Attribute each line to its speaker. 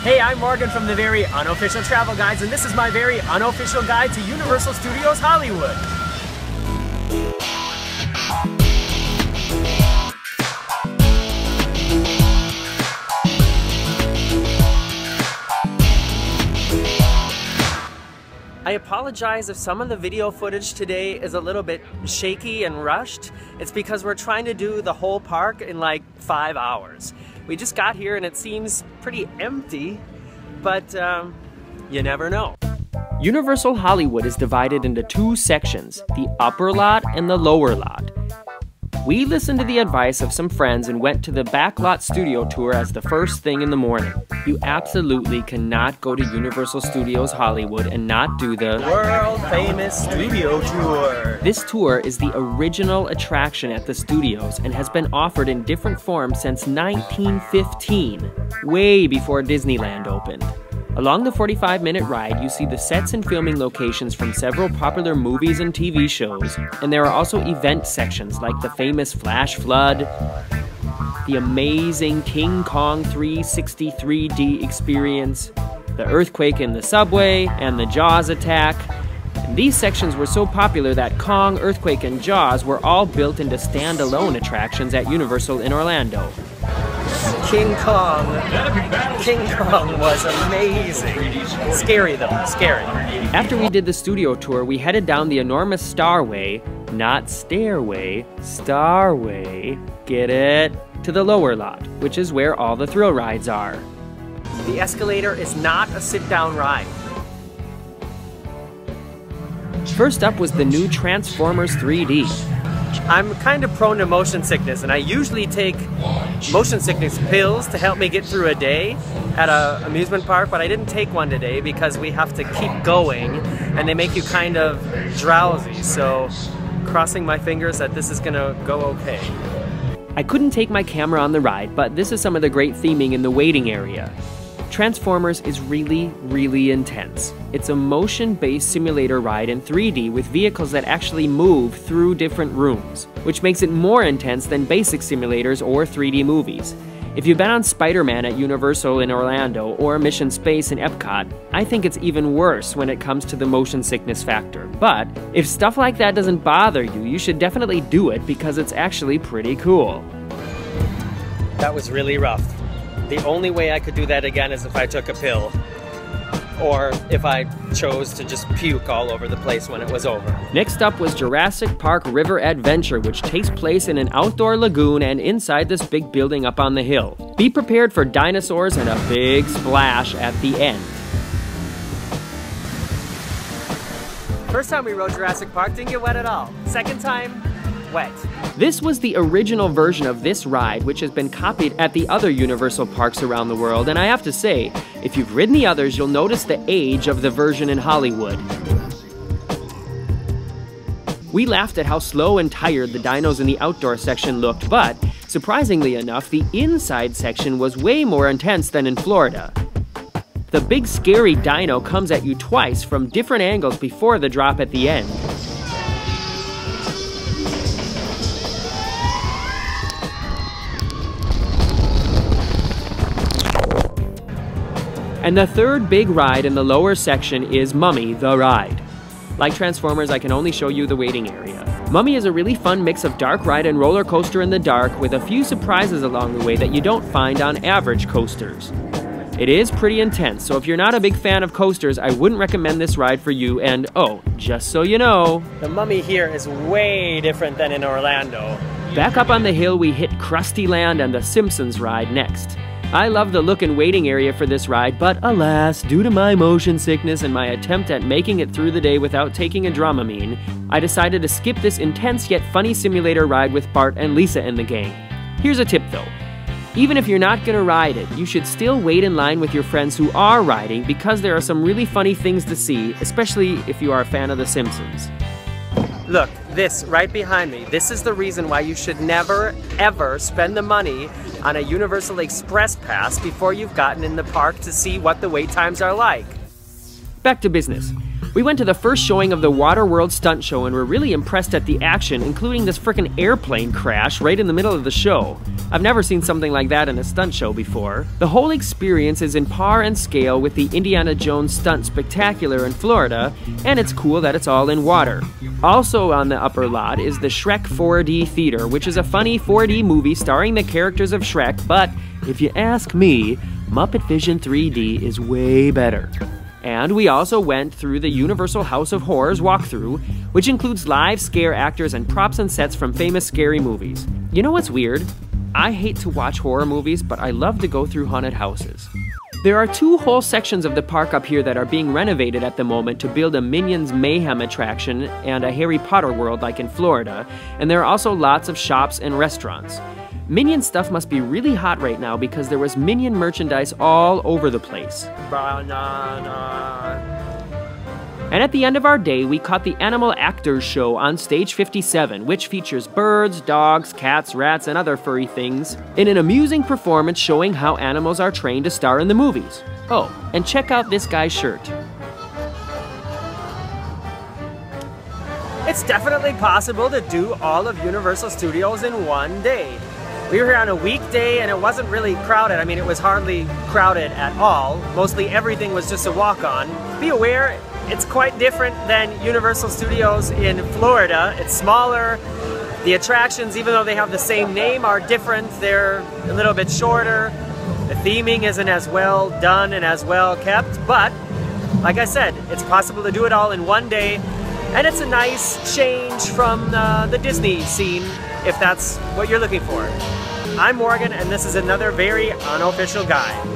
Speaker 1: Hey, I'm Morgan from the Very Unofficial Travel Guides, and this is my very unofficial guide to Universal Studios Hollywood. I apologize if some of the video footage today is a little bit shaky and rushed. It's because we're trying to do the whole park in like 5 hours. We just got here and it seems pretty empty, but you never know. Universal Hollywood is divided into two sections, the upper lot and the lower lot. We listened to the advice of some friends and went to the Backlot Studio Tour as the first thing in the morning. You absolutely cannot go to Universal Studios Hollywood and not do the world-famous studio tour. This tour is the original attraction at the studios and has been offered in different forms since 1915, way before Disneyland opened. Along the 45-minute ride, you see the sets and filming locations from several popular movies and TV shows, and there are also event sections like the famous Flash Flood, the amazing King Kong 360 3D experience, the earthquake in the subway, and the Jaws attack. And these sections were so popular that Kong, Earthquake, and Jaws were all built into standalone attractions at Universal in Orlando. King Kong was amazing. Scary though, scary. After we did the studio tour, we headed down the enormous Starway, not stairway, Starway, get it? To the lower lot, which is where all the thrill rides are. The escalator is not a sit-down ride. First up was the new Transformers 3D. I'm kind of prone to motion sickness, and I usually take motion sickness pills to help me get through a day at an amusement park, but I didn't take one today because we have to keep going, and they make you kind of drowsy, so crossing my fingers that this is gonna go okay. I couldn't take my camera on the ride, but this is some of the great theming in the waiting area. Transformers is really, really intense. It's a motion-based simulator ride in 3D with vehicles that actually move through different rooms, which makes it more intense than basic simulators or 3D movies. If you've been on Spider-Man at Universal in Orlando or Mission Space in Epcot, I think it's even worse when it comes to the motion sickness factor. But if stuff like that doesn't bother you, you should definitely do it because it's actually pretty cool. That was really rough. The only way I could do that again is if I took a pill, or if I chose to just puke all over the place when it was over. Next up was Jurassic Park River Adventure, which takes place in an outdoor lagoon and inside this big building up on the hill. Be prepared for dinosaurs and a big splash at the end. First time we rode Jurassic Park, didn't get wet at all. Second time, wet. This was the original version of this ride, which has been copied at the other Universal parks around the world, and I have to say, if you've ridden the others, you'll notice the age of the version in Hollywood. We laughed at how slow and tired the dinos in the outdoor section looked, but, surprisingly enough, the inside section was way more intense than in Florida. The big scary dino comes at you twice from different angles before the drop at the end. And the third big ride in the lower section is Mummy, the Ride. Like Transformers, I can only show you the waiting area. Mummy is a really fun mix of dark ride and roller coaster in the dark with a few surprises along the way that you don't find on average coasters. It is pretty intense, so if you're not a big fan of coasters, I wouldn't recommend this ride for you, and oh, just so you know, the Mummy here is way different than in Orlando. Back up on the hill, we hit Krustyland and the Simpsons ride next. I love the look and waiting area for this ride, but alas, due to my motion sickness and my attempt at making it through the day without taking a Dramamine, I decided to skip this intense yet funny simulator ride with Bart and Lisa and the gang. Here's a tip though. Even if you're not gonna ride it, you should still wait in line with your friends who are riding because there are some really funny things to see, especially if you are a fan of The Simpsons. Look, this right behind me, this is the reason why you should never, ever spend the money on a Universal Express Pass before you've gotten in the park to see what the wait times are like. Back to business. We went to the first showing of the Waterworld stunt show and were really impressed at the action, including this frickin' airplane crash right in the middle of the show. I've never seen something like that in a stunt show before. The whole experience is in par and scale with the Indiana Jones Stunt Spectacular in Florida, and it's cool that it's all in water. Also on the upper lot is the Shrek 4D Theater, which is a funny 4D movie starring the characters of Shrek, but if you ask me, Muppet Vision 3D is way better. And we also went through the Universal House of Horrors walkthrough, which includes live scare actors and props and sets from famous scary movies. You know what's weird? I hate to watch horror movies, but I love to go through haunted houses. There are 2 whole sections of the park up here that are being renovated at the moment to build a Minions Mayhem attraction and a Harry Potter world like in Florida, and there are also lots of shops and restaurants. Minion stuff must be really hot right now because there was Minion merchandise all over the place. Banana. And at the end of our day, we caught the Animal Actors Show on Stage 57, which features birds, dogs, cats, rats, and other furry things, in an amusing performance showing how animals are trained to star in the movies. Oh, and check out this guy's shirt. It's definitely possible to do all of Universal Studios in one day. We were here on a weekday and it wasn't really crowded. I mean, it was hardly crowded at all. Mostly everything was just a walk-on. Be aware, it's quite different than Universal Studios in Florida. It's smaller. The attractions, even though they have the same name, are different. They're a little bit shorter. The theming isn't as well done and as well kept, but like I said, it's possible to do it all in one day, and it's a nice change from the Disney scene, if that's what you're looking for. I'm Morgan, and this is another very unofficial guide.